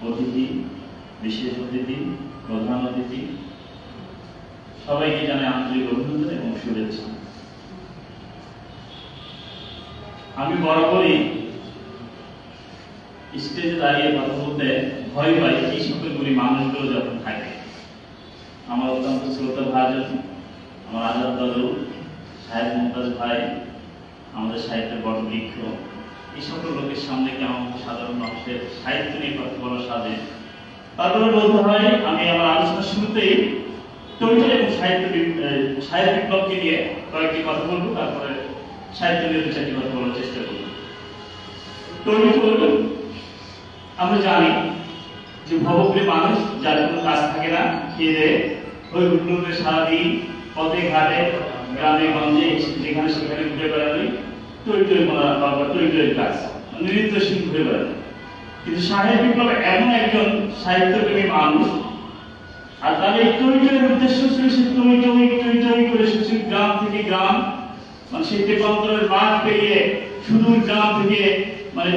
অতিথি, বিশেষ অতিথি, প্রধান অতিথি সবাইকে জানাই আন্তরিক অভিনন্দন এবং শুভেচ্ছা। আমি বরাবরই স্টেজে দাঁড়িয়ে কথা বলতে ভয় পাই এই সকলগুলি মানুষগুলো যখন থাকে। আমার অত্যন্ত শ্রদ্ধা ভাজন আমার আজাদ দাদু, সাহেব মুমতাজ ভাই, আমাদের সাহিত্যের বটবৃক্ষ, এই সকল লোকের সামনে কেমন সাধারণ মানুষের সাহিত্য নিয়ে কথা বলা সাজে। তারপরে বলতে হয় আমি আমার আলোচনার শুরুতেই টইটল এবং সাহিত্য বিপ্লবকে নিয়ে কয়েকটি কথা বলবো, তারপরে সাহিত্য নিয়ে দু চারটি কথা বলার চেষ্টা করবো। টইটল আমরা জানি যে ভবঘুরে মানুষ, যার কোনো কাজ থাকে না, খেয়ে ওই হুল্লোড়ে সারাদিন পথে ঘাটে গ্রামে গঞ্জে যেখানে সেখানে ঘুরে বেড়ানোই টইটল বলা বা টইটলের কাজ, নিরন্তরশীল ঘুরে বেড়ানো। কিন্তু সাহেব বিপ্লব এমন একজন সাহিত্যপ্রেমী মানুষ, আর তার এই টইটলের উদ্দেশ্য ছিল সে টই করে শুধু গ্রাম থেকে গ্রাম, মানে সেই তেপান্তরের মাঠ পেরিয়ে সুদূর গ্রাম থেকে মানে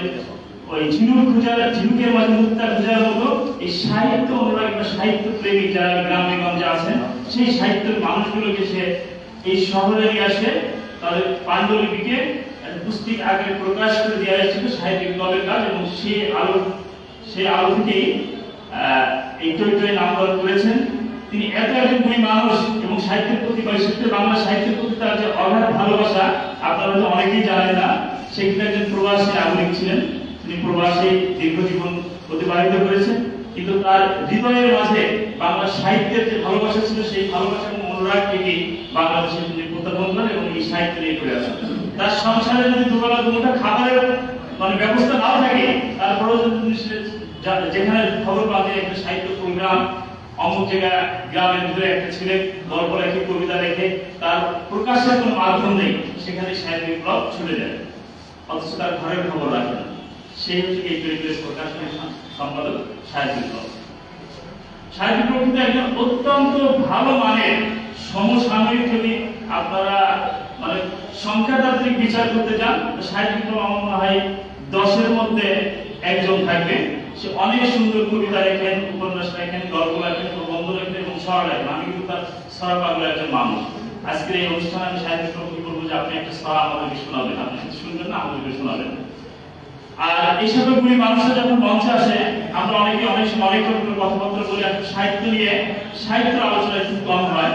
ওই ঝিনুকের মাঝে মুক্তা খোঁজার মতো এই সাহিত্য অনুরাগী বা সাহিত্য প্রেমী যারা গ্রামে গঞ্জে আছেন, সেই সাহিত্যের মানুষগুলোকে সে এই শহরে নিয়ে আসে, তাদের পাণ্ডুলিপিকে পুস্তিক আকারে প্রকাশ করে দেওয়া হয়েছিল সাহিত্য বিপ্লবের কাজ, এবং সেই আলো থেকেই এই টই নামকরণ করেছেন। তিনি এত একজন গুণী মানুষ এবং সাহিত্যের প্রতি বাংলা সাহিত্যের প্রতি তার যে অগাধ ভালোবাসা আপনারা তো অনেকেই জানেন না। সে কিন্তু একজন প্রবাসী নাগরিক ছিলেন, তিনি প্রবাসী দীর্ঘ জীবন অতিবাহিত করেছেন, কিন্তু তার হৃদয়ের মাঝে বাংলা সাহিত্যের যে ভালোবাসা ছিল সেই ভালোবাসা এবং অনুরাগ থেকে বাংলাদেশে তিনি প্রত্যাবর্তন করেন এবং এই সাহিত্য নিয়ে করে আসেন। তার সংসারে যদি দুবেলা দুমুঠা খাবারের মানে ব্যবস্থা নাও থাকে, তারপরেও যদি যেখানে খবর পাওয়া যায় একটা সাহিত্য প্রোগ্রাম অমুক জায়গায় গ্রামের ভিতরে একটা ছেলে গল্প লেখে, কবিতা লেখে, তার প্রকাশের কোনো মাধ্যম নেই, সেখানে সাহিত্য বিপ্লব ছুটে যায়, অথচ তার ঘরের খবর রাখে না। সেই হচ্ছে এই টইটলের প্রকাশনের সম্পাদক সাহিত্য বিপ্লব। সাহিত্য বিপ্লব কিন্তু একজন অত্যন্ত ভালো মানের সমসাময়িক, যদি আপনারা মানে সংখ্যাতাত্ত্বিক বিচার করতে যান, সাহিত্য বিপ্লব আমার মনে হয় 10-এর মধ্যে একজন থাকবে। সে অনেক সুন্দর কবিতা লেখেন, উপন্যাস লেখেন, গল্প লেখেন, প্রবন্ধ লেখেন এবং ছড়া লেখেন। আমি কিন্তু তার ছড়া পাগল একজন মানুষ। আজকের এই অনুষ্ঠানে আমি সাহিত্য বিপ্লব কি করবো যে আপনি একটা ছড়া আমাদেরকে শোনাবেন, আপনি শুধু শুনবেন না, আমাদেরকে শোনাবেন। আর এই সকল গুণী মানুষরা যখন মঞ্চে আসে, আমরা অনেক সময় অনেক রকমের কথাবার্তা বলি, আসলে সাহিত্য নিয়ে সাহিত্যের আলোচনা একটু কম হয়।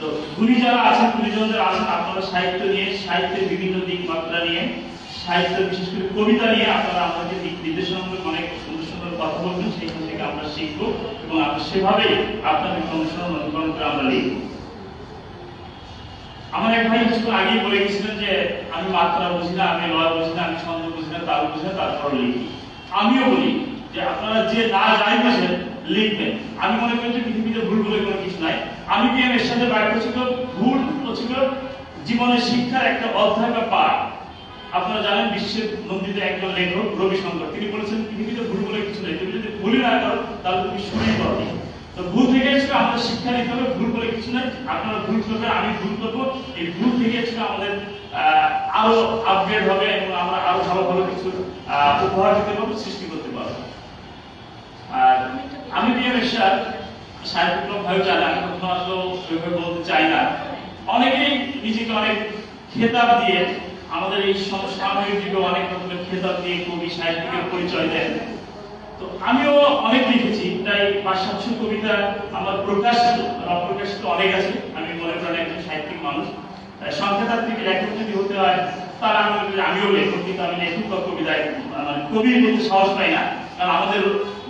তো গুণী যারা আছেন, গুণীজন যারা আছেন, আপনারা সাহিত্য নিয়ে, সাহিত্যের বিভিন্ন দিক মাত্রা নিয়ে, সাহিত্য বিশেষ করে কবিতা নিয়ে আপনারা আমাদের দিক নির্দেশনামূলক অনেক সুন্দর সুন্দর কথা বলবেন, সেইখান থেকে আমরা শিখবো এবং আমরা সেভাবেই আপনাদের অনুসরণ অনুকরণ করে আমরা লিখব। আমার এক ভাই কিছুক্ষণ আগেই বলে গেছিলেন যে আমি মাত্রা বুঝি না, আমি লয় বুঝি না, আমি ছন্দ বুঝি না, তাল বুঝি না, তারপর লিখি। আমিও বলি যে আপনারা যে না যাই বুঝেন লিখবেন। আমি মনে করি যে পৃথিবীতে ভুল বলে কোনো কিছু নাই। আমি কি এর সাথে বাক্য ছিল ভুল ছিল জীবনের শিক্ষার একটা অধ্যায় বা পাঠ। আপনারা জানেন বিশ্বের নন্দিত একজন লেখক রবিশঙ্কর, তিনি বলেছেন পৃথিবীতে ভুল বলে কিছু নেই, তুমি যদি ভুলই না করো তাহলে তুমি শুনেই পাবে। তো ভুল থেকে ছিল আমাদের শিক্ষা নিতে হবে, ভুল বলে কিছু নেই। আপনারা ভুল করবেন, আমি ভুল করবো, এই ভুল থেকে ছিল আমাদের আরো আপগ্রেড হবে এবং আমরা আরো ভালো ভালো কিছু উপহার দিতে পারবো, সৃষ্টি করতে পারবো। আর আমি বিএমএসআর সাহিত্য বিপ্লব ভাবে জানি, আমি কখনো আসলে ওইভাবে বলতে চাই না। অনেকেই নিজেকে অনেক খেতাব দিয়ে আমাদের এই সমসাময়িক যুগে অনেক রকমের খেতাব দিয়ে কবি সাহিত্যিকের পরিচয় দেন। তো আমিও অনেক লিখেছি, প্রায় 500-700 কবিতা আমার প্রকাশিত, অপ্রকাশিত অনেক আছে। আমি মনে করেন একজন সাহিত্যিক মানুষ, সংখ্যাতাত্ত্বিক লেখক যদি হতে হয় তার আমিও লেখক, কিন্তু আমি লেখক বা কবিতায় মানে কবির বলতে সাহস পাই না। কারণ আমাদের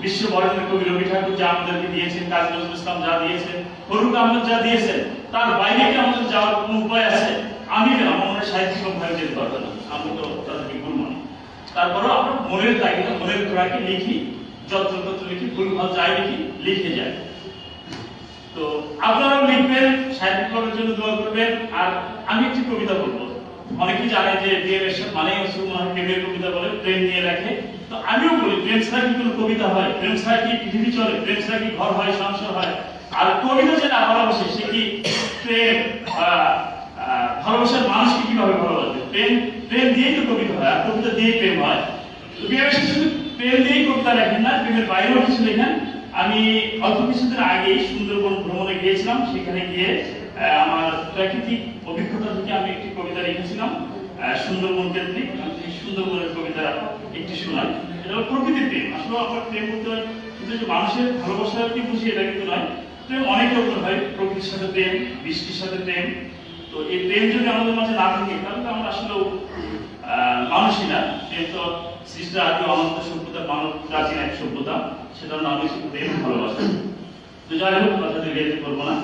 বিশ্ব বরেণ্য কবি রবি ঠাকুর যা আমাদেরকে দিয়েছেন, কাজী নজরুল ইসলাম যা দিয়েছেন, ফরুক আহমদ যা দিয়েছেন, তার বাইরে কি আমাদের যাওয়ার কোনো উপায় আছে? আমি কেন, আমার মনে সাহিত্যিক ভাবে যেতে পারবো না, আমি তো তাদেরকে ভুল মনে। তারপরেও আমরা মনের তাগিদে মনের খোরাকে লিখি, যত্রতত্র লিখি, ভুল ভাল যাই লিখি, লিখে যায়। তো আপনারাও লিখবেন, সাহিত্য বিপ্লবের জন্য দোয়া করবেন। আর আমি একটি কবিতা বলবো। অনেকেই জানে যে বিএমএসআর মানে হচ্ছে প্রেমের কবিতা বলে, প্রেম নিয়ে লেখে। তো আমিও বলি প্রেম ছাড়া কি কোনো কবিতা হয়? প্রেম ছাড়া কি পৃথিবী চলে? প্রেম ছাড়া কি ঘর হয়, সংসার হয়? আর কবিতা যে না ভালোবাসে, সে কি প্রেম ভালোবাসার মানুষকে কিভাবে ভালোবাসবে? প্রেম দিয়েই তো কবিতা হয়, আর কবিতা দিয়েই প্রেম হয়। বিএমএসআর শুধু প্রেম দিয়েই কবিতা লেখেন না, প্রেমের বাইরেও কিছু লেখেন। আমি অল্প কিছুদিন আগেই সুন্দরবন ভ্রমণে গিয়েছিলাম, সেখানে গিয়ে আমার প্রাকৃতিক অভিজ্ঞতা থেকে আমি একটি কবিতা লিখেছিলাম সুন্দরবন কেন্দ্রিক। আমি সুন্দরবনের কবিতা একটি শোনাই। এটা হলো প্রকৃতির প্রেম। আসলে আমার প্রেম বলতে হয় কিন্তু যে মানুষের ভালোবাসাকে বুঝি এটা কিন্তু নয়। প্রেম অনেক রকম হয়, প্রকৃতির সাথে প্রেম, বৃষ্টির সাথে প্রেম। তো এই প্রেম যদি আমাদের মাঝে না থাকে তাহলে আমরা আসলে মানুষই না। প্রেম তো সৃষ্টি আদি অনন্ত সভ্যতা, মানব প্রাচীন এক সভ্যতা, সেটার নাম হচ্ছে প্রেম, ভালোবাসা। তো যাই হোক, কথা দীর্ঘায়িত করবো না,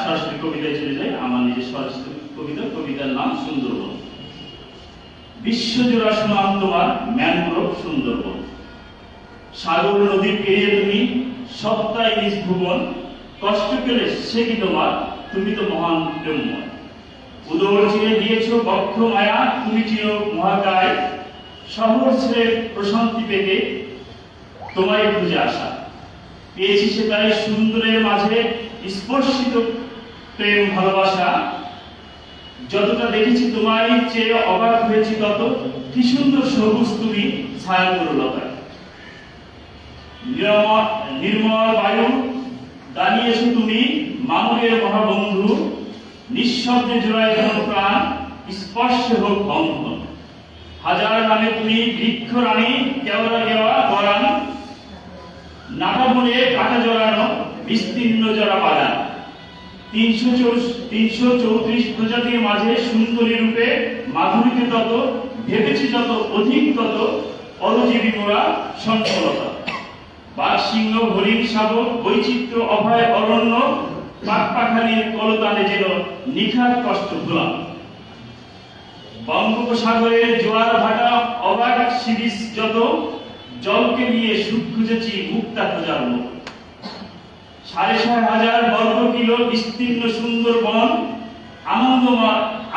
সরাসরি কবিতায় চলে যাই। আমার নিজের সরাসরি কবিতার নাম সুন্দরবন। বিশ্বজোড়া সুনাম তোমার ম্যানগ্রোভ সুন্দরবন, সাগর নদী পেরিয়ে তুমি সপ্তাহে নিজ ভুবন, কষ্ট পেলে সে কি তোমার, তুমি তো মহান প্রেমময়। উদর চিরে দিয়েছ বক্ষ মায়া, তুমি চির মহাকায়, শহর ছেড়ে প্রশান্তি পেতে তোমায় খুঁজে আসা। পেয়েছি সে তাই সুন্দরের মাঝে স্পর্শিত প্রেম ভালোবাসা, যতটা দেখেছি তোমায় চেয়ে অবাক হয়েছি তত, কি সুন্দর সবুজ তুমি ছায়া তরুলতায়। নির্মল বায়ু দাঁড়িয়েছো তুমি মানবের মহাবন্ধু, নিঃশব্দে জোড়ায় যেন প্রাণ স্পর্শে হোক বন্ধন। হাজার নামে তুমি বৃক্ষ রানী, কেওড়া গেওয়া গরান, নাটা বনে কাটা জড়ানো বিস্তীর্ণ জড়া বাগান। 334 প্রজাতির মাঝে সুন্দরী রূপে মাধুরীতে তত, ভেবেছি যত অধিক তত অরজীবী মোরা সঞ্চলতা। বাঘ সিংহ হরিণ শাবক বৈচিত্র্য অভয় অরণ্য, পাখপাখালির কলতানে যেন নিখাত কষ্ট ভোলা। বঙ্গোপসাগরের জোয়ার ভাটা অবাক সিরিজ যত, জলকে নিয়ে সুখ খুঁজেছি মুক্তা খোঁজার মতো। 6,500 বর্গ কিলো বিস্তীর্ণ সুন্দরবন,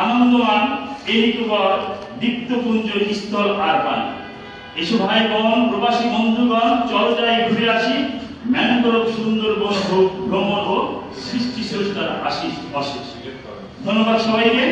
আনন্দমান এনিকবর দীপ্তপুঞ্জ স্থল আর পান। এসো ভাই বোন প্রবাসী বন্ধুগণ, চল যাই ঘুরে আসি, ম্যানগ্রোভ সুন্দরবন হোক ভ্রমণ হোক সৃষ্টি স্রষ্টার আশিস অশেষ। ধন্যবাদ সবাইকে।